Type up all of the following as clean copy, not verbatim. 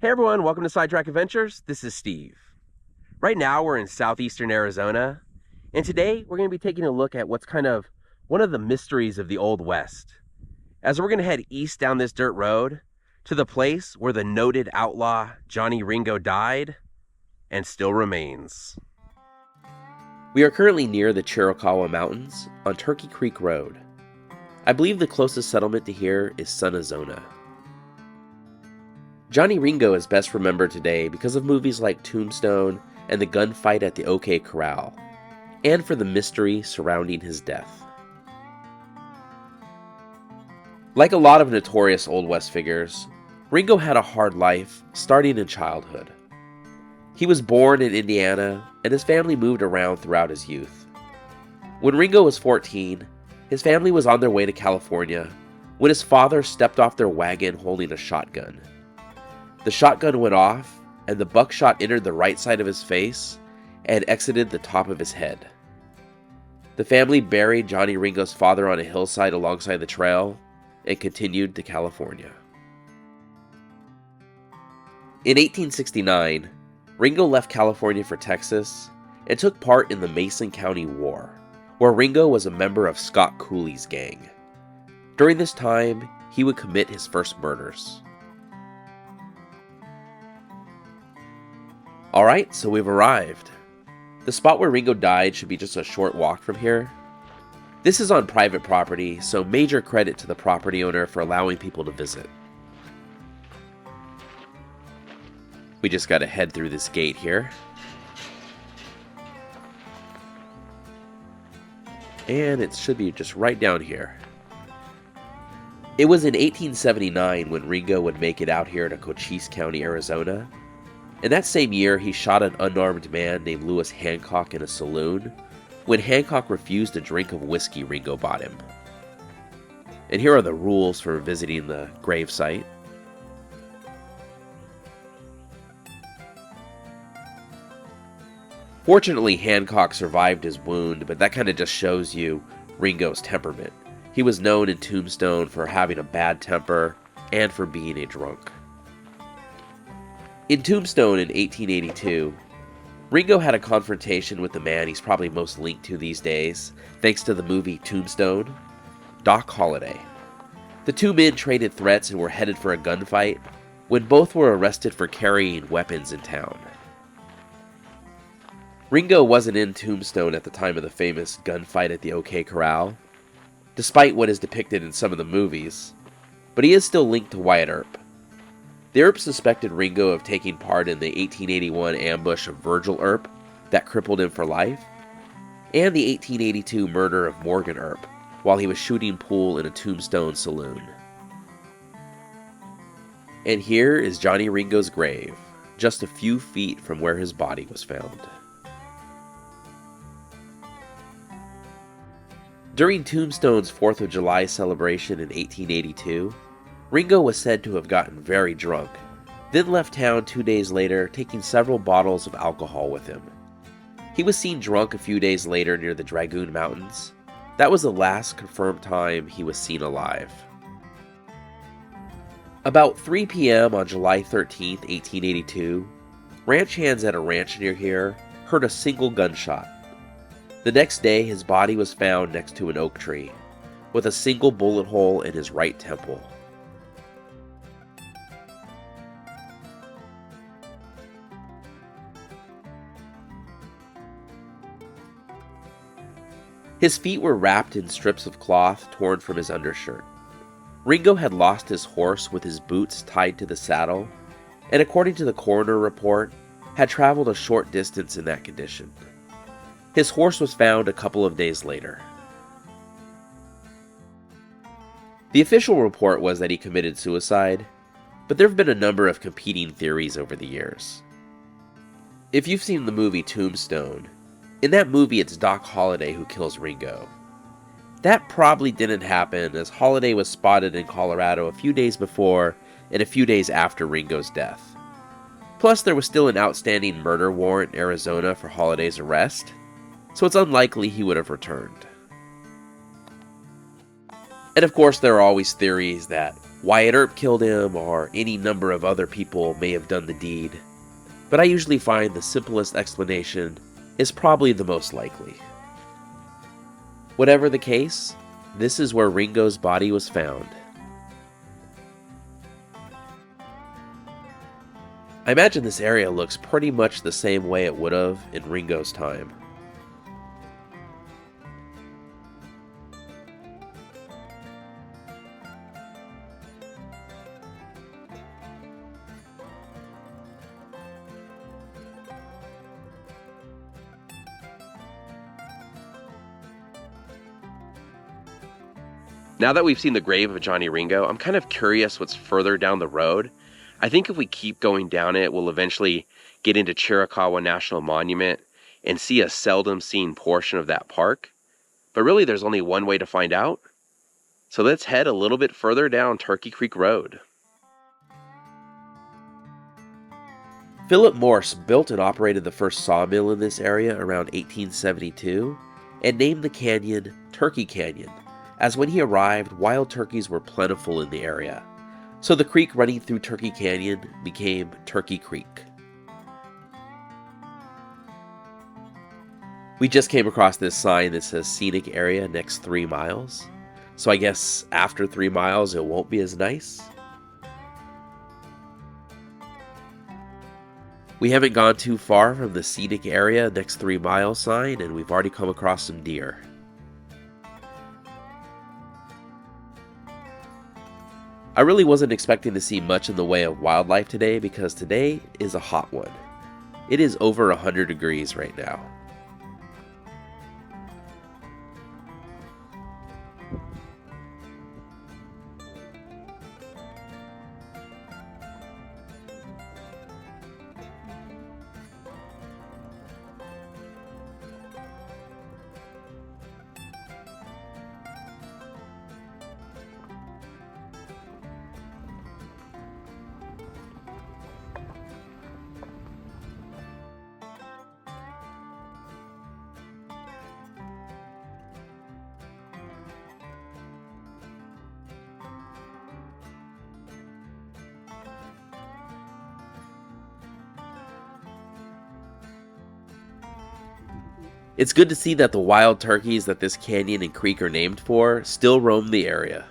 Hey everyone, welcome to Sidetrack Adventures. This is Steve. Right now we're in southeastern Arizona, and today we're going to be taking a look at what's kind of one of the mysteries of the Old West. As we're going to head east down this dirt road to the place where the noted outlaw Johnny Ringo died and still remains. We are currently near the Chiricahua Mountains on Turkey Creek Road. I believe the closest settlement to here is Sunazona. Johnny Ringo is best remembered today because of movies like Tombstone and the gunfight at the OK Corral, and for the mystery surrounding his death. Like a lot of notorious Old West figures, Ringo had a hard life starting in childhood. He was born in Indiana, and his family moved around throughout his youth. When Ringo was 14, his family was on their way to California when his father stepped off their wagon holding a shotgun. The shotgun went off, and the buckshot entered the right side of his face and exited the top of his head. The family buried Johnny Ringo's father on a hillside alongside the trail and continued to California. In 1869, Ringo left California for Texas and took part in the Mason County War, where Ringo was a member of Scott Cooley's gang. During this time, he would commit his first murders. Alright, so we've arrived. The spot where Ringo died should be just a short walk from here. This is on private property, so major credit to the property owner for allowing people to visit. We just gotta head through this gate here. And it should be just right down here. It was in 1879 when Ringo would make it out here to Cochise County, Arizona. And that same year, he shot an unarmed man named Lewis Hancock in a saloon when Hancock refused a drink of whiskey Ringo bought him. And here are the rules for visiting the gravesite. Fortunately, Hancock survived his wound, but that kind of just shows you Ringo's temperament. He was known in Tombstone for having a bad temper and for being a drunk. In Tombstone in 1882, Ringo had a confrontation with the man he's probably most linked to these days, thanks to the movie Tombstone, Doc Holliday. The two men traded threats and were headed for a gunfight when both were arrested for carrying weapons in town. Ringo wasn't in Tombstone at the time of the famous gunfight at the OK Corral, despite what is depicted in some of the movies, but he is still linked to Wyatt Earp. The Earps suspected Ringo of taking part in the 1881 ambush of Virgil Earp that crippled him for life, and the 1882 murder of Morgan Earp while he was shooting pool in a Tombstone saloon. And here is Johnny Ringo's grave, just a few feet from where his body was found. During Tombstone's 4th of July celebration in 1882, Ringo was said to have gotten very drunk, then left town 2 days later taking several bottles of alcohol with him. He was seen drunk a few days later near the Dragoon Mountains. That was the last confirmed time he was seen alive. About 3 p.m. on July 13, 1882, ranch hands at a ranch near here heard a single gunshot. The next day, his body was found next to an oak tree, with a single bullet hole in his right temple. His feet were wrapped in strips of cloth torn from his undershirt. Ringo had lost his horse with his boots tied to the saddle, and according to the coroner report, had traveled a short distance in that condition. His horse was found a couple of days later. The official report was that he committed suicide, but there have been a number of competing theories over the years. If you've seen the movie Tombstone, in that movie it's Doc Holliday who kills Ringo. That probably didn't happen, as Holliday was spotted in Colorado a few days before and a few days after Ringo's death. Plus, there was still an outstanding murder warrant in Arizona for Holliday's arrest, so it's unlikely he would have returned. And of course, there are always theories that Wyatt Earp killed him, or any number of other people may have done the deed, but I usually find the simplest explanation is probably the most likely. Whatever the case, this is where Ringo's body was found. I imagine this area looks pretty much the same way it would have in Ringo's time. Now that we've seen the grave of Johnny Ringo, I'm kind of curious what's further down the road. I think if we keep going down it, we'll eventually get into Chiricahua National Monument and see a seldom seen portion of that park. But really, there's only one way to find out. So let's head a little bit further down Turkey Creek Road. Philip Morse built and operated the first sawmill in this area around 1872 and named the canyon Turkey Canyon, as when he arrived, wild turkeys were plentiful in the area. So the creek running through Turkey Canyon became Turkey Creek. We just came across this sign that says scenic area next 3 miles. So I guess after 3 miles it won't be as nice. We haven't gone too far from the scenic area next 3 mile sign, and we've already come across some deer. I really wasn't expecting to see much in the way of wildlife today because today is a hot one. It is over 100 degrees right now. It's good to see that the wild turkeys that this canyon and creek are named for still roam the area.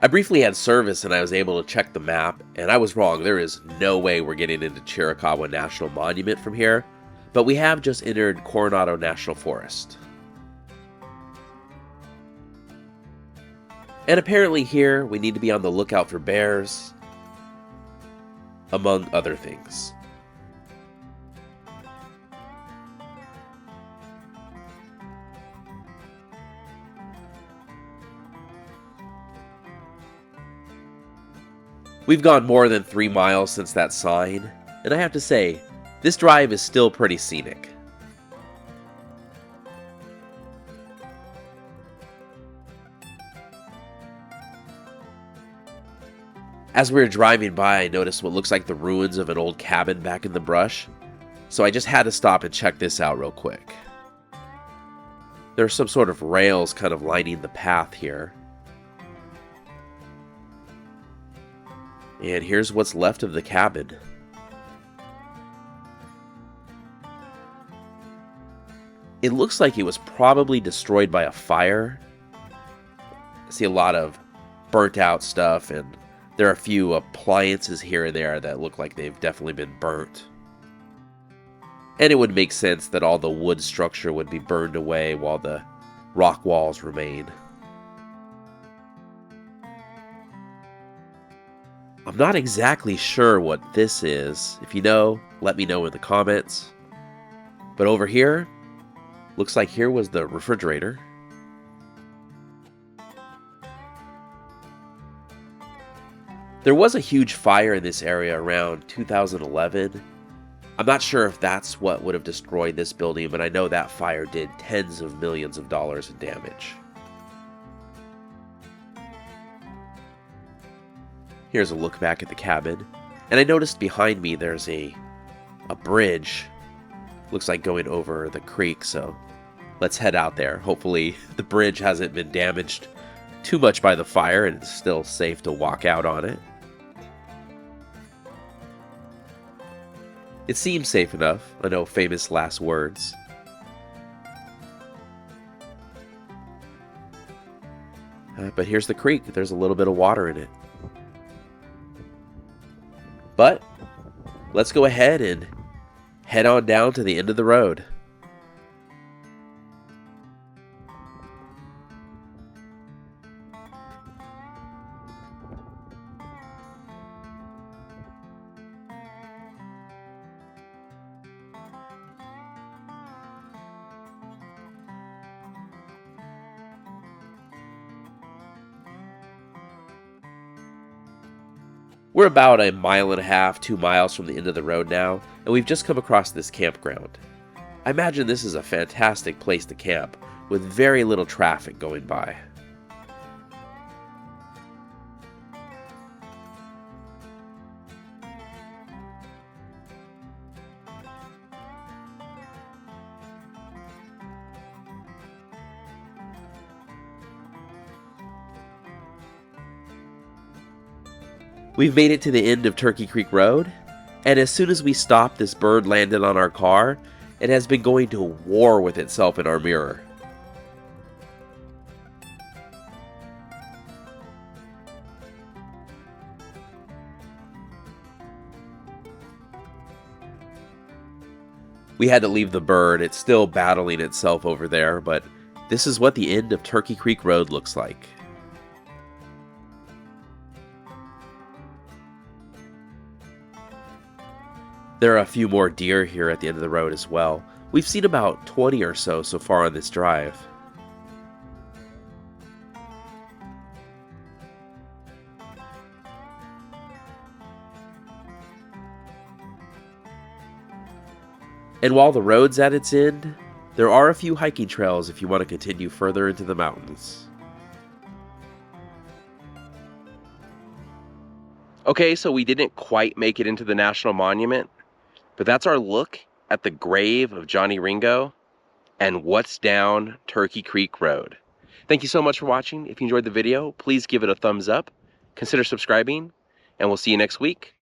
I briefly had service and I was able to check the map, and I was wrong. There is no way we're getting into Chiricahua National Monument from here, but we have just entered Coronado National Forest. And apparently here we need to be on the lookout for bears, among other things. We've gone more than 3 miles since that sign, and I have to say, this drive is still pretty scenic. As we were driving by, I noticed what looks like the ruins of an old cabin back in the brush, so I just had to stop and check this out real quick. There's some sort of rails kind of lining the path here. And here's what's left of the cabin. It looks like it was probably destroyed by a fire. I see a lot of burnt out stuff, and there are a few appliances here and there that look like they've definitely been burnt. And it would make sense that all the wood structure would be burned away while the rock walls remain. I'm not exactly sure what this is. If you know, let me know in the comments. But over here, looks like here was the refrigerator. There was a huge fire in this area around 2011, I'm not sure if that's what would have destroyed this building, but I know that fire did tens of millions of dollars in damage. Here's a look back at the cabin, and I noticed behind me there's a bridge. Looks like going over the creek, so let's head out there. Hopefully the bridge hasn't been damaged too much by the fire and it's still safe to walk out on it. It seems safe enough. I know, famous last words. But here's the creek. There's a little bit of water in it. But let's go ahead and head on down to the end of the road. We're about a mile and a half, 2 miles from the end of the road now, and we've just come across this campground. I imagine this is a fantastic place to camp, with very little traffic going by. We've made it to the end of Turkey Creek Road, and as soon as we stopped, this bird landed on our car. It has been going to war with itself in our mirror. We had to leave the bird. It's still battling itself over there, but this is what the end of Turkey Creek Road looks like. There are a few more deer here at the end of the road as well. We've seen about 20 or so far on this drive. And while the road's at its end, there are a few hiking trails if you want to continue further into the mountains. Okay, so we didn't quite make it into the National Monument, but that's our look at the grave of Johnny Ringo and what's down Turkey Creek Road. Thank you so much for watching. If you enjoyed the video, please give it a thumbs up, consider subscribing, and we'll see you next week.